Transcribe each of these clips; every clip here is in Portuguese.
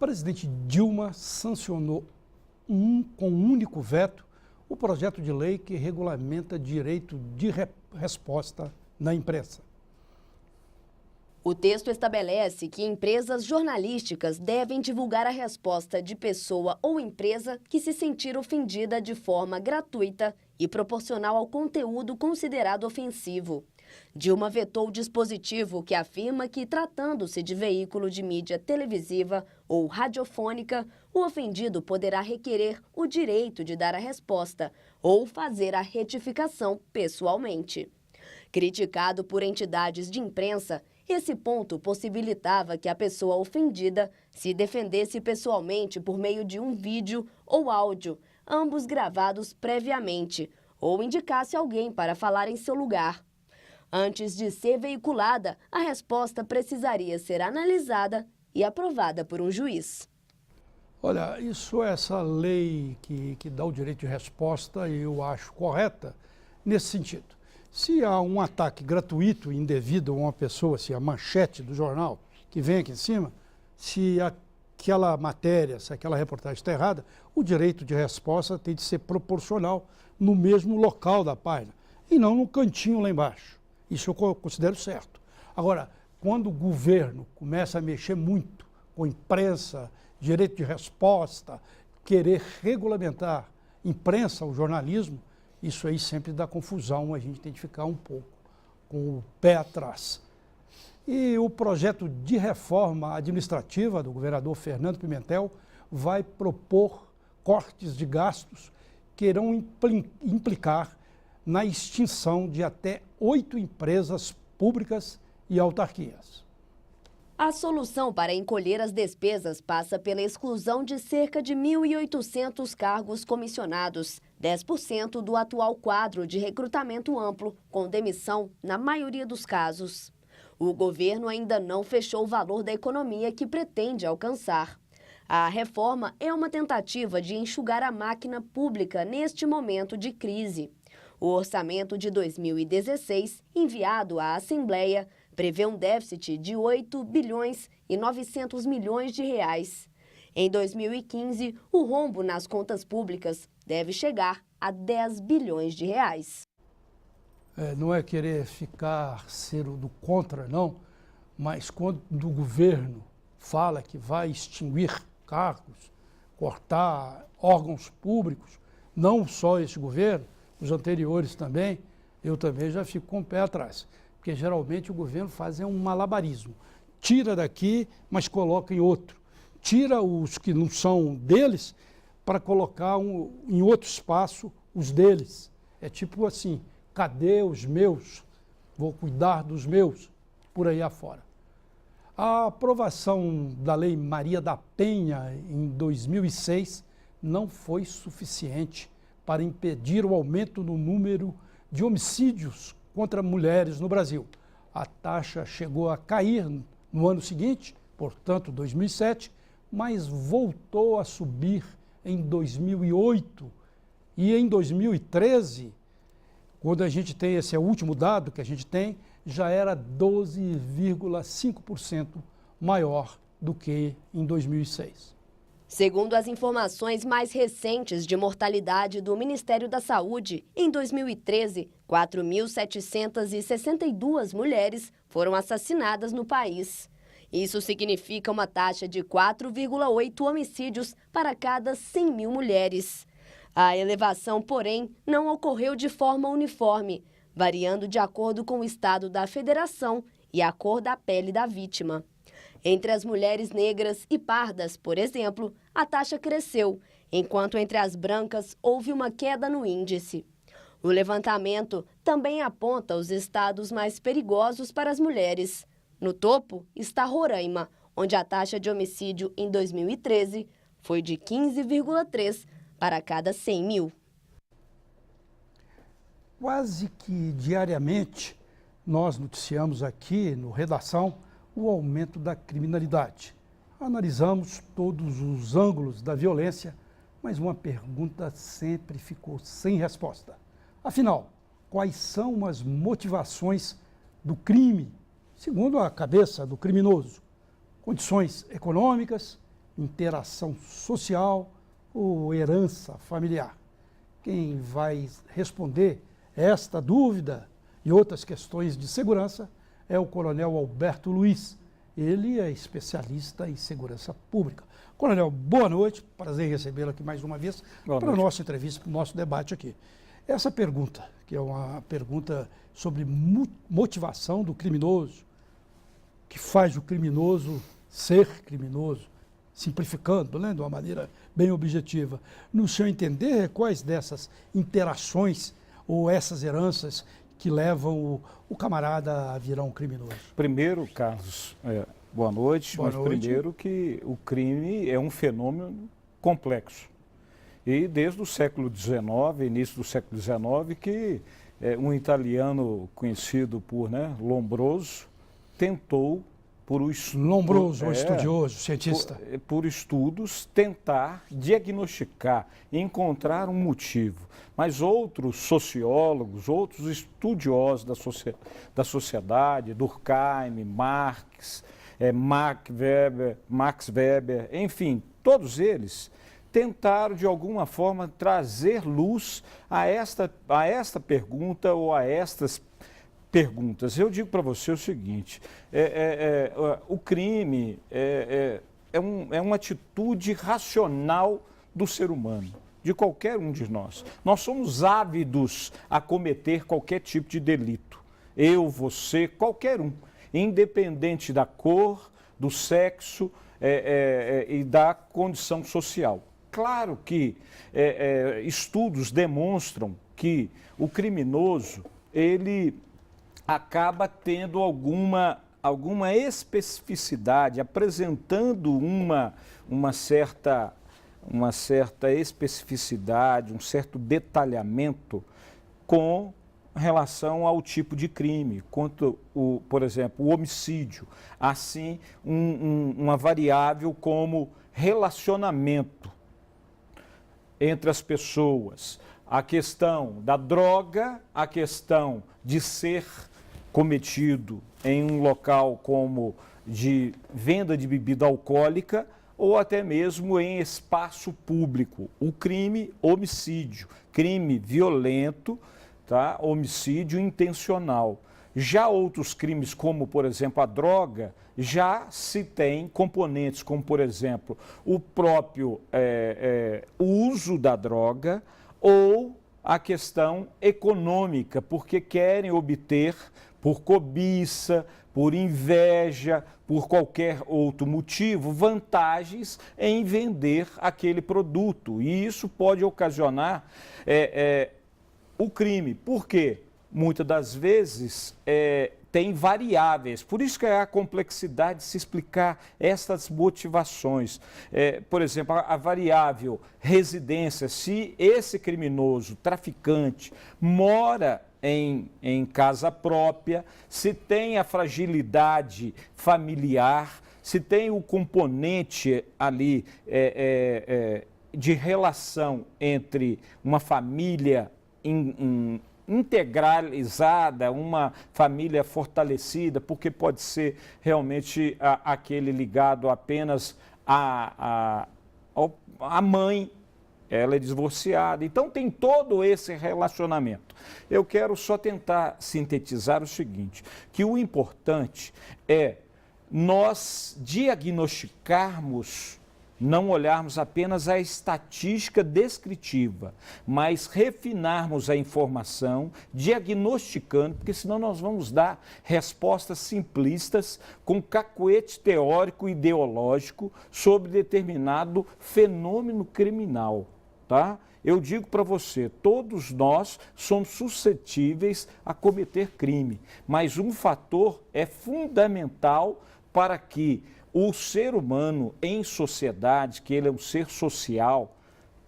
presidente Dilma sancionou com um único veto o projeto de lei que regulamenta direito de resposta na imprensa. O texto estabelece que empresas jornalísticas devem divulgar a resposta de pessoa ou empresa que se sentir ofendida de forma gratuita e proporcional ao conteúdo considerado ofensivo. Dilma vetou o dispositivo que afirma que, tratando-se de veículo de mídia televisiva ou radiofônica, o ofendido poderá requerer o direito de dar a resposta ou fazer a retificação pessoalmente. Criticado por entidades de imprensa, esse ponto possibilitava que a pessoa ofendida se defendesse pessoalmente por meio de um vídeo ou áudio, ambos gravados previamente, ou indicasse alguém para falar em seu lugar. Antes de ser veiculada, a resposta precisaria ser analisada e aprovada por um juiz. Olha, essa lei que dá o direito de resposta, eu acho correta nesse sentido. Se há um ataque gratuito e indevido a uma pessoa, se a manchete do jornal que vem aqui em cima, se aquela matéria, se aquela reportagem está errada, o direito de resposta tem de ser proporcional no mesmo local da página e não no cantinho lá embaixo. Isso eu considero certo. Agora, quando o governo começa a mexer muito com imprensa, direito de resposta, querer regulamentar imprensa, o jornalismo, isso aí sempre dá confusão, a gente tem que ficar um pouco com o pé atrás. E o projeto de reforma administrativa do governador Fernando Pimentel vai propor cortes de gastos que irão implicar na extinção de até 8 empresas públicas e autarquias. A solução para encolher as despesas passa pela exclusão de cerca de 1.800 cargos comissionados, 10% do atual quadro de recrutamento amplo, com demissão na maioria dos casos. O governo ainda não fechou o valor da economia que pretende alcançar. A reforma é uma tentativa de enxugar a máquina pública neste momento de crise. O orçamento de 2016, enviado à Assembleia, prevê um déficit de 8 bilhões e 900 milhões de reais. Em 2015, o rombo nas contas públicas deve chegar a 10 bilhões de reais. Não é querer ser do contra, não, mas quando o governo fala que vai extinguir cargos, cortar órgãos públicos, não só esse governo, os anteriores também, eu também já fico com o pé atrás. Porque geralmente o governo faz um malabarismo. Tira daqui, mas coloca em outro. Tira os que não são deles para colocar em outro espaço os deles. É tipo assim, cadê os meus? Vou cuidar dos meus, por aí afora. A aprovação da Lei Maria da Penha em 2006 não foi suficiente para impedir o aumento no número de homicídios contra mulheres no Brasil. A taxa chegou a cair no ano seguinte, portanto 2007, mas voltou a subir em 2008 e em 2013, quando a gente tem esse último dado que a gente tem, já era 12,5% maior do que em 2006. Segundo as informações mais recentes de mortalidade do Ministério da Saúde, em 2013, 4.762 mulheres foram assassinadas no país. Isso significa uma taxa de 4,8 homicídios para cada 100 mil mulheres. A elevação, porém, não ocorreu de forma uniforme, variando de acordo com o estado da federação e a cor da pele da vítima. Entre as mulheres negras e pardas, por exemplo, a taxa cresceu, enquanto entre as brancas houve uma queda no índice. O levantamento também aponta os estados mais perigosos para as mulheres. No topo está Roraima, onde a taxa de homicídio em 2013 foi de 15,3 para cada 100 mil. Quase que diariamente nós noticiamos aqui no Redação o aumento da criminalidade. Analisamos todos os ângulos da violência, mas uma pergunta sempre ficou sem resposta. Afinal, quais são as motivações do crime, segundo a cabeça do criminoso? Condições econômicas, interação social ou herança familiar? Quem vai responder esta dúvida e outras questões de segurança é o Coronel Alberto Luiz. Ele é especialista em segurança pública. Coronel, boa noite, prazer em recebê-lo aqui mais uma vez para a nossa entrevista, para o nosso debate aqui. Essa pergunta, que é uma pergunta sobre motivação do criminoso, que faz o criminoso ser criminoso, simplificando, né, de uma maneira bem objetiva. No seu entender, quais dessas interações ou essas heranças que levam o camarada a virar um criminoso? Primeiro, Carlos, boa noite. Boa noite. Primeiro que o crime é um fenômeno complexo. E desde o século XIX, início do século XIX, que um italiano conhecido por Lombroso tentou, Lombroso, um estudioso, cientista. Por estudos, tentar diagnosticar, encontrar um motivo. Mas outros sociólogos, outros estudiosos da sociedade, Durkheim, Marx, Max Weber, enfim, todos eles tentaram, de alguma forma, trazer luz a esta pergunta ou a estas perguntas. Eu digo para você o seguinte, o crime é uma atitude racional do ser humano, de qualquer um de nós. Nós somos ávidos a cometer qualquer tipo de delito. Eu, você, qualquer um, independente da cor, do sexo e da condição social. Claro que estudos demonstram que o criminoso, ele acaba tendo alguma especificidade, apresentando uma certa especificidade, um certo detalhamento com relação ao tipo de crime, quanto, por exemplo, o homicídio. Assim, uma variável como relacionamento entre as pessoas, a questão da droga, a questão de ser cometido em um local como de venda de bebida alcoólica ou até mesmo em espaço público. O crime homicídio, crime violento, tá? Homicídio intencional. Já outros crimes, como por exemplo a droga, já se tem componentes como, por exemplo, o próprio uso da droga ou a questão econômica, porque querem obter, por cobiça, por inveja, por qualquer outro motivo, vantagens em vender aquele produto. E isso pode ocasionar o crime. Por quê? Muitas das vezes tem variáveis, por isso que é a complexidade de se explicar essas motivações. Por exemplo, a variável residência, se esse criminoso, traficante, mora em casa própria, se tem a fragilidade familiar, se tem o componente ali de relação entre uma família integralizada, uma família fortalecida, porque pode ser realmente aquele ligado apenas à mãe, ela é divorciada. Então tem todo esse relacionamento. Eu quero só tentar sintetizar o seguinte, que o importante é nós diagnosticarmos, não olharmos apenas a estatística descritiva, mas refinarmos a informação, diagnosticando, porque senão nós vamos dar respostas simplistas com cacuete teórico e ideológico sobre determinado fenômeno criminal, tá? Eu digo para você, todos nós somos suscetíveis a cometer crime, mas um fator é fundamental para que o ser humano em sociedade, que ele é um ser social,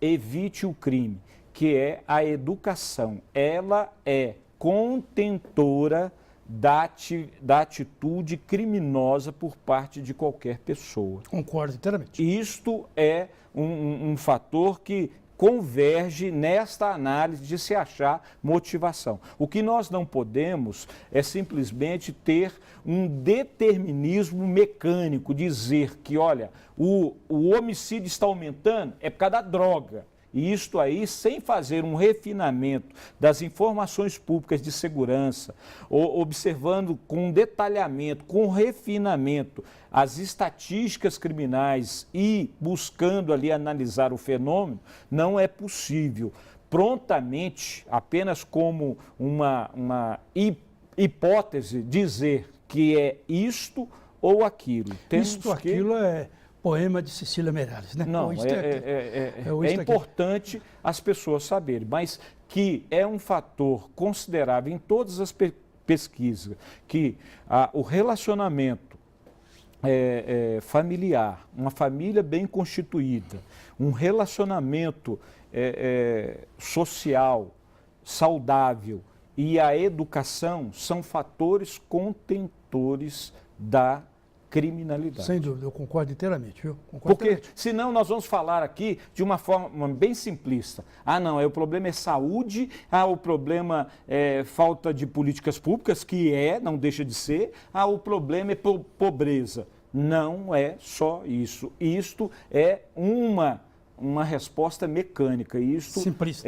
evite o crime, que é a educação. Ela é contentora da atitude criminosa por parte de qualquer pessoa. Concordo inteiramente. Isto é um fator que converge nesta análise de se achar motivação. O que nós não podemos é simplesmente ter um determinismo mecânico, dizer que, olha, o homicídio está aumentando é por causa da droga. E isto aí, sem fazer um refinamento das informações públicas de segurança, observando com detalhamento, com refinamento, as estatísticas criminais e buscando ali analisar o fenômeno, não é possível prontamente, apenas como uma hipótese, dizer que é isto ou aquilo. Aquilo é poema de Cecília Meirelles, né? Não, é importante as pessoas saberem, mas que é um fator considerável em todas as pesquisas, que o relacionamento familiar, uma família bem constituída, um relacionamento social, saudável e a educação são fatores contentores da criminalidade. Sem dúvida, eu concordo inteiramente, viu? Porque senão nós vamos falar aqui de uma forma bem simplista. Não, o problema é saúde, o problema é falta de políticas públicas, que não deixa de ser, o problema é pobreza. Não é só isso. Isto é uma resposta mecânica. Isto simplista,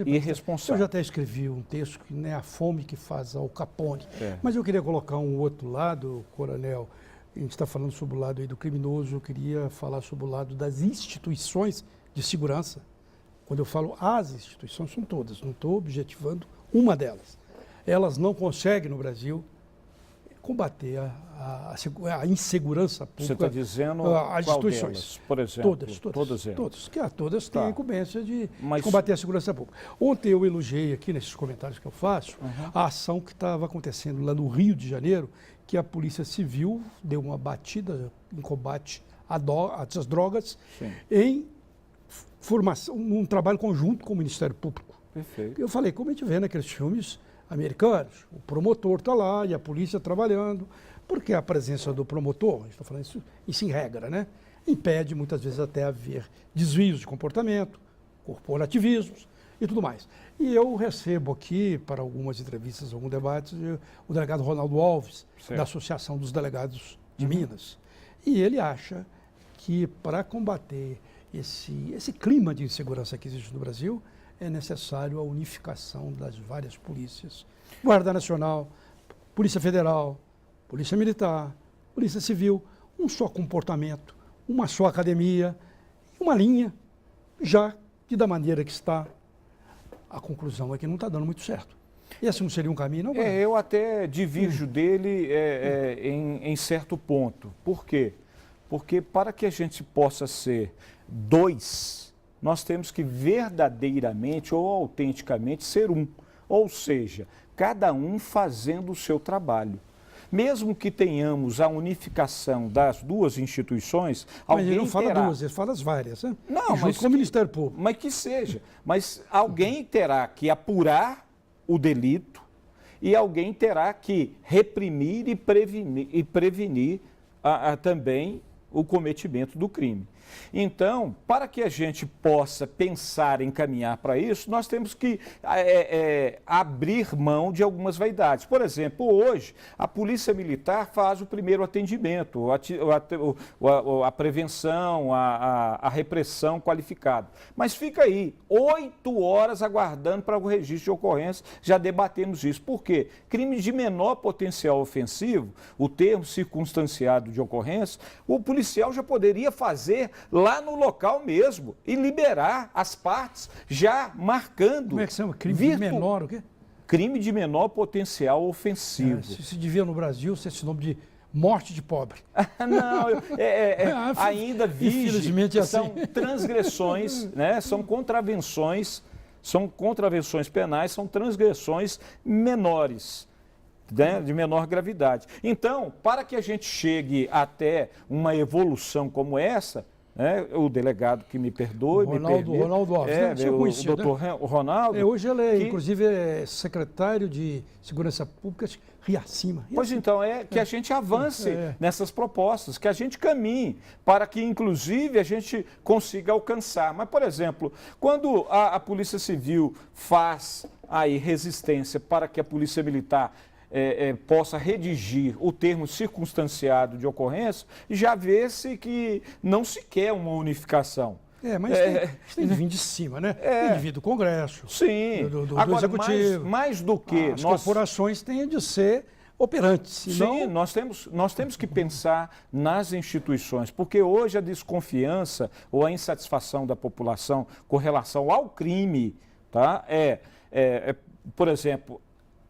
irresponsável. Eu já até escrevi um texto que não é a fome que faz ao Capone. Mas eu queria colocar um outro lado, Coronel. A gente está falando sobre o lado aí do criminoso, eu queria falar sobre o lado das instituições de segurança. Quando eu falo as instituições, são todas, não estou objetivando uma delas. Elas não conseguem, no Brasil, combater a insegurança pública. Você está dizendo as instituições, delas, por exemplo? Todas elas. Todas têm a incumbência de combater a segurança pública. Ontem eu elogiei aqui, nesses comentários que eu faço, a ação que estava acontecendo lá no Rio de Janeiro, que a Polícia Civil deu uma batida em combate às drogas, em formação, um trabalho conjunto com o Ministério Público. Perfeito. Eu falei, como a gente vê naqueles filmes americanos, o promotor está lá e a polícia trabalhando, porque a presença do promotor, a gente está falando isso em regra, né? Impede muitas vezes até haver desvios de comportamento, corporativismos e tudo mais. E eu recebo aqui, para algumas entrevistas, alguns debates, o delegado Ronaldo Alves, da Associação dos Delegados de Minas. E ele acha que para combater esse clima de insegurança que existe no Brasil, é necessário a unificação das várias polícias. Guarda Nacional, Polícia Federal, Polícia Militar, Polícia Civil, um só comportamento, uma só academia, uma linha, já que da maneira que está, a conclusão é que não está dando muito certo. Esse não seria um caminho, não? Eu até divirjo dele em certo ponto. Por quê? Porque para que a gente possa ser dois, nós temos que verdadeiramente ou autenticamente ser um. Ou seja, cada um fazendo o seu trabalho. Mesmo que tenhamos a unificação das duas instituições, alguém ele não fala terá... duas, ele fala as várias, né? Não, junto com o Ministério Público. Mas que seja. Mas alguém terá que apurar o delito e alguém terá que reprimir e prevenir também o cometimento do crime. Então, para que a gente possa pensar em caminhar para isso, nós temos que abrir mão de algumas vaidades. Por exemplo, hoje, a Polícia Militar faz o primeiro atendimento, a prevenção, a repressão qualificada. Mas fica aí, 8 horas aguardando para o registro de ocorrência, já debatemos isso. Por quê? Crime de menor potencial ofensivo, o termo circunstanciado de ocorrência, o policial já poderia fazer lá no local mesmo e liberar as partes já marcando. Como é que chama? Crime de menor o quê? Crime de menor potencial ofensivo. Se devia no Brasil ser esse nome de morte de pobre. Não, ainda vige, são transgressões, né? São contravenções penais, são transgressões menores. De menor gravidade. Então, para que a gente chegue até uma evolução como essa, né, o delegado que me perdoe, Ronaldo Alves, né? Você o conhecido, doutor Ronaldo. Hoje ele é, inclusive, secretário de Segurança Pública, Riacima. Pois então, que a gente avance nessas propostas, que a gente caminhe para que, inclusive, a gente consiga alcançar. Mas, por exemplo, quando a Polícia Civil faz aí resistência para que a Polícia Militar possa redigir o termo circunstanciado de ocorrência, já vê-se que não se quer uma unificação. Mas tem de vir de cima, né? Tem de vir do Congresso, sim. do Agora, Executivo. mais do que... As corporações têm de ser operantes. Senão... Sim, nós temos que pensar nas instituições, porque hoje a desconfiança ou a insatisfação da população com relação ao crime, tá? Por exemplo,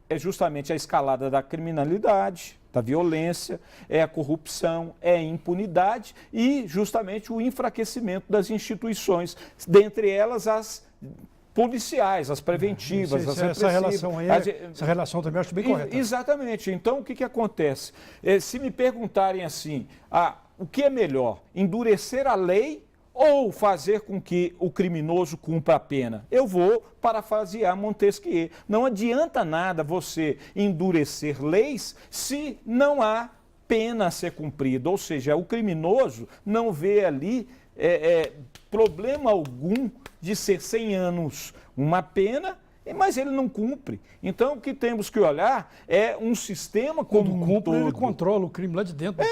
é justamente a escalada da criminalidade, da violência, é a corrupção, é a impunidade e justamente o enfraquecimento das instituições, dentre elas as policiais, as preventivas, as repressivas. Essa relação também eu acho bem correta. Exatamente. Então, o que acontece? Se me perguntarem assim, o que é melhor, endurecer a lei ou fazer com que o criminoso cumpra a pena? Eu vou parafrasear Montesquieu. Não adianta nada você endurecer leis se não há pena a ser cumprida. Ou seja, o criminoso não vê ali problema algum de ser 100 anos uma pena, mas ele não cumpre. Então, o que temos que olhar é um sistema como um todo. Ele controla o crime lá de dentro.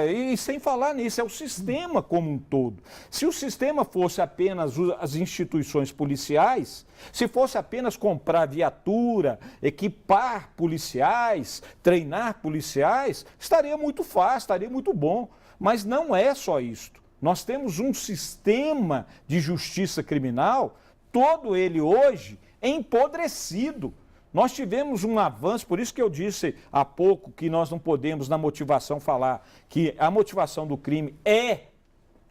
E sem falar nisso, é o sistema como um todo. Se o sistema fosse apenas as instituições policiais, se fosse apenas comprar viatura, equipar policiais, treinar policiais, estaria muito fácil, estaria muito bom. Mas não é só isto. Nós temos um sistema de justiça criminal, todo ele hoje empodrecido. Nós tivemos um avanço, por isso que eu disse há pouco que nós não podemos, na motivação, falar que a motivação do crime é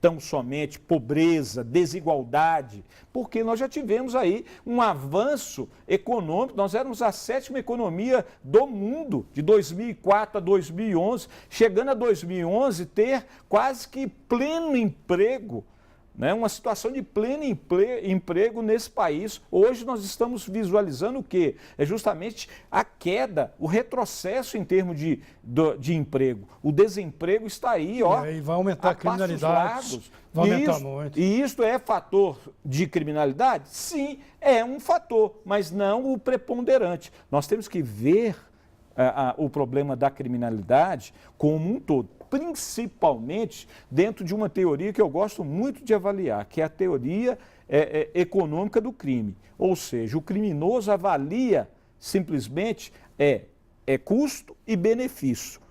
tão somente pobreza, desigualdade, porque nós já tivemos aí um avanço econômico, nós éramos a 7ª economia do mundo, de 2004 a 2011, chegando a 2011 ter quase que pleno emprego, né? Uma situação de pleno emprego nesse país. Hoje nós estamos visualizando o quê? É justamente a queda, o retrocesso em termos de emprego. O desemprego está aí, ó. E vai aumentar a criminalidade. Vai aumentar muito. E isto é fator de criminalidade? Sim, é um fator, mas não o preponderante. Nós temos que ver o problema da criminalidade como um todo, principalmente dentro de uma teoria que eu gosto muito de avaliar, que é a teoria econômica do crime. Ou seja, o criminoso avalia simplesmente custo e benefício.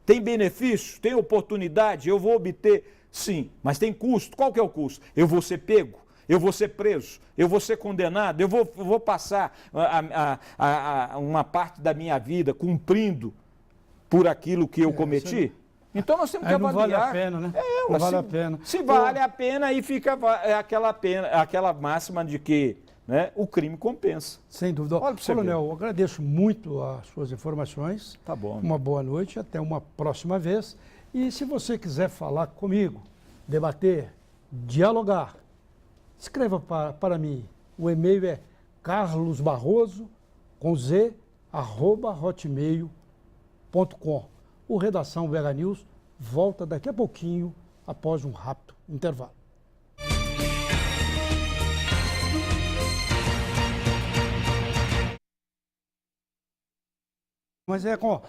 Tem benefício? Tem oportunidade? Eu vou obter? Sim, mas tem custo. Qual que é o custo? Eu vou ser pego? Eu vou ser preso, eu vou ser condenado, eu vou passar uma parte da minha vida cumprindo por aquilo que eu cometi? Então nós temos que avaliar. Não vale a pena, né? Não vale a pena. Se vale a pena, aí fica aquela máxima de que, né, o crime compensa. Sem dúvida. Olha, Coronel, eu agradeço muito as suas informações. Tá bom. Uma boa noite, até uma próxima vez. E se você quiser falar comigo, debater, dialogar, escreva para mim. O e-mail é carlosbarroso@hotmail.com. O Redação VH News volta daqui a pouquinho, após um rápido intervalo. Mas é com